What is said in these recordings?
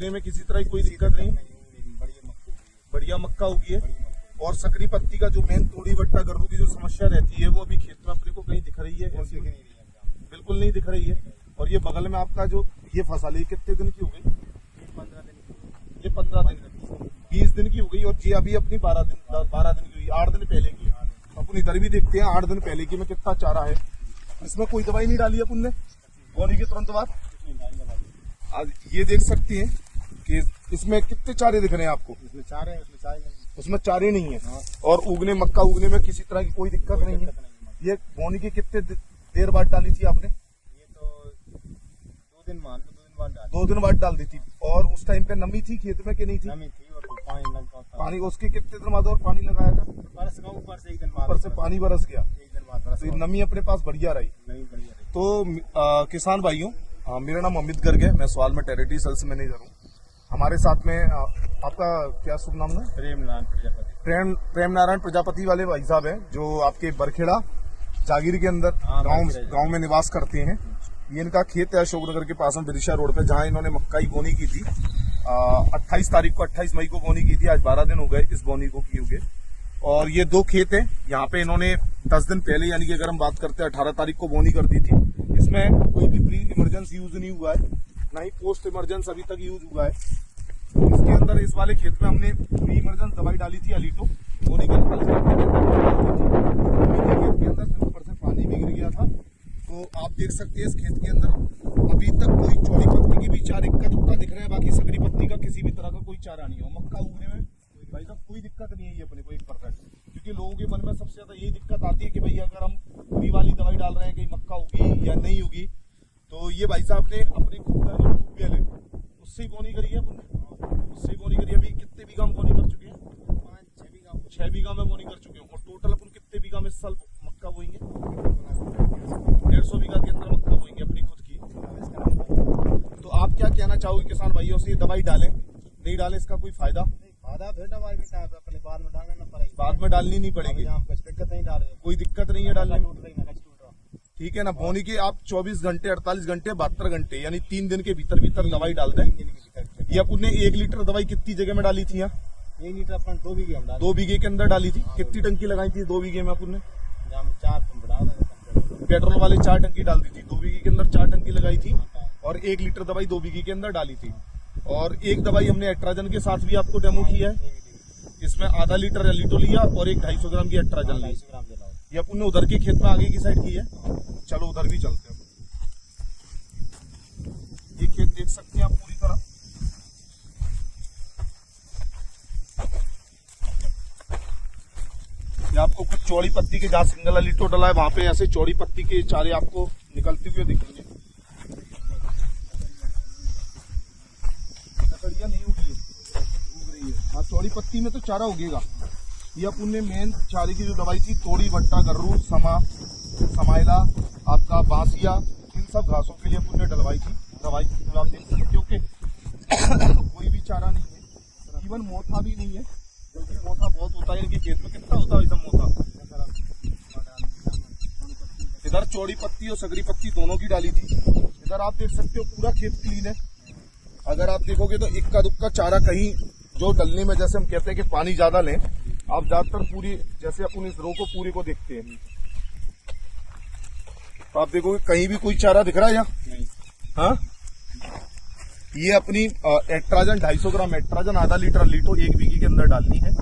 उगने में किसी तरह की कोई दिक्कत नहीं, बढ़िया मक्का उगी है। और सकरी पत्ती का जो मेन तोड़ी वट्टा गर्रू की जो समस्या रहती है वो अभी खेत में अपने को कहीं दिख रही है? बिल्कुल नहीं दिख रही है। और ये बगल में आपका जो ये फसल है कितने दिन की हो गई? 15 दिन। ये 15 दिन 20 दिन की हो गई। और ये अभी अपनी 12 दिन की हुई, 8 दिन पहले की। अपन इधर भी देखते हैं 8 दिन पहले की में कितना चारा है। इसमें कोई दवाई नहीं डाली अपन ने बोने के तुरंत बाद। आज ये देख सकती हैं कि इसमें कितने चारे दिख रहे हैं आपको? इसमें चारे हैं, उसमें चारे नहीं है। और उगने मक्का उगने में किसी तरह की कोई दिक्कत नहीं है। ये बोनी की कितने देर बाद डाली थी आपने? ये तो 2 दिन बाद 2 दिन बाद डाल दी थी। और उस टाइम पे नमी थी खेत में कि नहीं थी? नमी थी और पानी लगा था। पानी उसके कितने दिन बाद और पानी लगाया था? बरस का ऊपर से 1 दिन बाद, ऊपर से पानी बरस गया, 1 दिन बाद बरस। तो नमी अपने पास बढ़िया रही। नहीं बढ़िया रही। तो किसान भाइयों, मेरा नाम अमित गर्ग है, मैं सवाल में टेरिटरी सेल्स मैनेजर हूँ। हमारे साथ में आपका क्या शुभ नाम है? प्रेम नारायण प्रजापति वाले भाई साहब हैं जो आपके बरखेड़ा जागीर के अंदर गांव में निवास करते हैं। ये इनका खेत है अशोकनगर के पास में विदिशा रोड पे, जहां इन्होंने मक्का की बोनी की थी 28 तारीख को, 28 मई को बोनी की थी। आज 12 दिन हो गए इस बोनी को किए हुए। और ये 2 खेत हैं। यहाँ पे इन्होंने 10 दिन पहले, यानी कि अगर हम बात करते हैं 18 तारीख को बोनी कर दी थी। इसमें कोई भी प्री इमरजेंसी यूज नहीं हुआ है, ना ही पोस्ट इमरजेंसी अभी तक यूज हुआ है। इसके अंदर इस वाले खेत में हमने प्री इमरजेंसी दवाई डाली थी अलीटो बोनी के अंदर ऊपर से पानी भी गिर गया था। तो आप देख सकते हैं इस खेत के अंदर अभी तक कोई चौड़ी पत्ती की भी चार इक्का दुक्का दिख रहा है, बाकी सकरी पत्ती का किसी भी तरह का कोई चारा नहीं हो। मक्का उगने में भाई साहब कोई दिक्कत नहीं है ये अपने को 1%, क्योंकि लोगों के मन में सबसे ज्यादा यही दिक्कत आती है कि भाई अगर हम प्री वाली दवाई डाल रहे हैं कहीं मक्का होगी या नहीं होगी। तो ये भाई साहब ने अपने खुद का जो ट्यूबवेल है उससे ही बोनी करी है, उससे ही बोनी करी है। अभी कितने बीघा में बोनी कर चुके हैं? 6 बीघा में बोनी कर चुके हैं। और टोटल अपन कितने बीघा में इस साल मक्का बोएंगे? 150 बीघा के अंदर मक्का बोएंगे अपनी खुद की। तो आप क्या कहना चाहोगे किसान भाइयों से? दवाई डालें नहीं डालें, इसका कोई फायदा? फिर दवाई भी अपने बाद में डालना पड़ेगी, बाद में डालनी नहीं पड़ेगी। दिक्कत नहीं डाल रही, कोई दिक्कत नहीं है डालने में, टूट रही। ठीक है ना। बोनी के आप 24 घंटे 48 घंटे 72 घंटे यानी 3 दिन के भीतर दवाई डाल दें। ये अपन ने 1 लीटर दवाई कितनी जगह में डाली थी? यहाँ 1 लीटर अपन 2 बीघे में 2 बीघे के अंदर डाली थी। कितनी टंकी लगाई थी 2 बीघे में अपन ने? 4 पंप डाल, पेट्रोल वाले 4 टंकी डाल दी थी। 2 बीघे के अंदर 4 टंकी लगाई थी और 1 लीटर दवाई 2 बीघे के अंदर डाली थी। और एक दवाई हमने एट्राजन के साथ भी आपको डेमो किया है। इसमें आधा लीटर एलिटो लिया और एक 250 ग्राम की एट्राजन ली। ये अपन ने उधर के खेत में आगे की साइड की है। चलो उधर भी चलते हैं। ये खेत देख सकते हैं आप पूरी तरह। ये आपको कुछ चौड़ी पत्ती के जहाँ सिंगल एलिटो डला है वहां पे ऐसे चौड़ी पत्ती के चारे आपको निकलते हुए दिखेंगे। ककड़िया नहीं उग रही है। हाँ, चौड़ी पत्ती में तो चारा उगेगा। ये अपन ने मेन चारे की जो दवाई थी तोड़ी वट्टा गर्रू समाइला आपका बांसिया, इन सब घासों के लिए अपन ने डलवाई थी दवाई। आप देख सकते हो कि कोई भी चारा नहीं है, इवन मोथा भी नहीं है। जबकि मोथा बहुत होता है इनके खेत में। कितना होता है इसमें मोथा? इधर चौड़ी पत्ती और सकरी पत्ती दोनों की डाली थी। इधर आप देख सकते हो पूरा खेत क्लीन है। अगर आप देखोगे तो इक्का दुक्का चारा कहीं जो डलने में, जैसे हम कहते हैं कि पानी ज्यादा लें, आप ज्यादातर पूरी जैसे अपन इस रो को पूरे को देखते हैं तो आप देखोगे कहीं भी कोई चारा दिख रहा है यहाँ? हाँ, ये अपनी एट्राजन 250 ग्राम एट्राजन आधा लीटर लीटो 1 बीघे के अंदर डालनी है।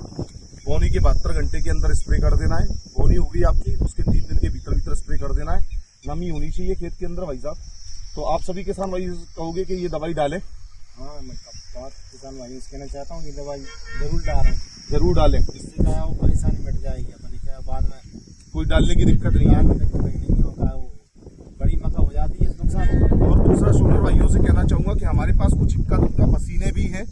बोनी के 72 घंटे के अंदर स्प्रे कर देना है। बोनी होगी आपकी उसके 3 दिन के भीतर स्प्रे कर देना है। नमी होनी चाहिए खेत के अंदर भाई साहब। तो आप सभी किसान भाई कहोगे कि ये दवाई डालें? हाँ, मैं किसान भाई कहना चाहता हूँ कि दवाई जरूर डालें, जरूर डालें। इससे क्या वो परेशानी मिट जाएगी अपनी, क्या बाद में कोई डालने की दिक्कत नहीं है। नहीं होगा, वो बड़ी मक्का हो जाती है, नुकसान होगा। और दूसरा शोनर भाइयों से कहना चाहूंगा कि हमारे पास कुछ इक्का दुक्का मशीनें भी हैं